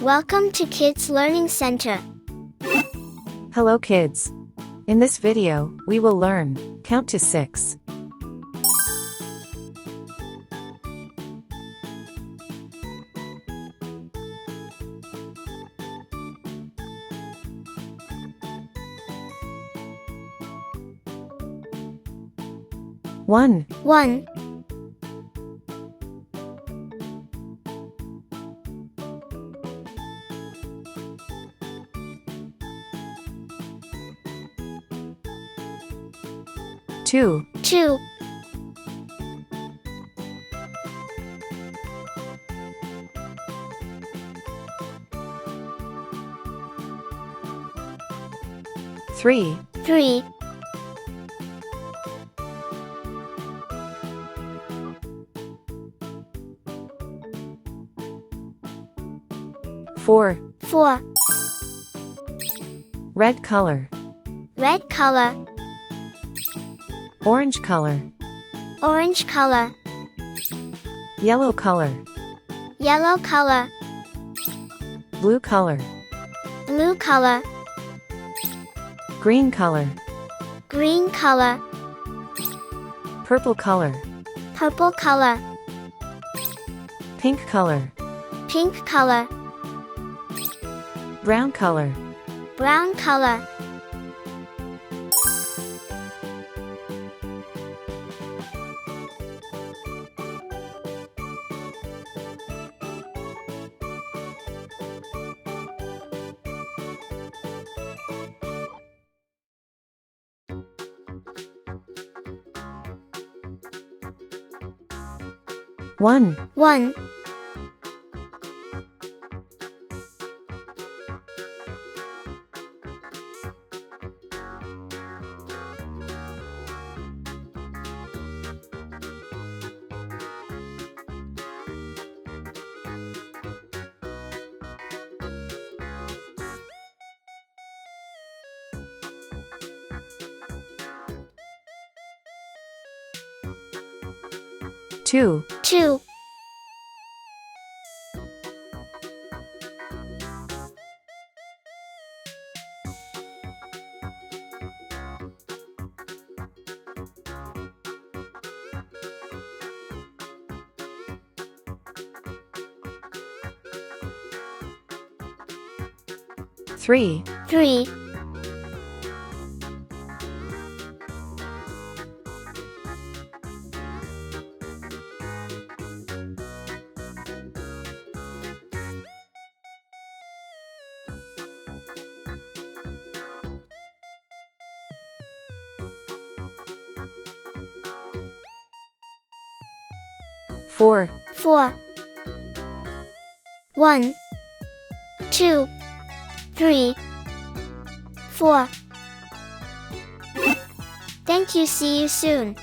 Welcome to Kids Learning Center. Hello kids. In this video, we will learn count to 6. One, 1, 2, 2, 3, 3, 4, 4, red color, red color, orange color, orange color, yellow color, yellow color, blue color, blue color, green color, green color, purple color, purple color, pink color, pink color, brown color. brown color. One, 1, 2, 2, 3, 3, 4, 4, 1, 2, 3, 4. Thank you. See you soon.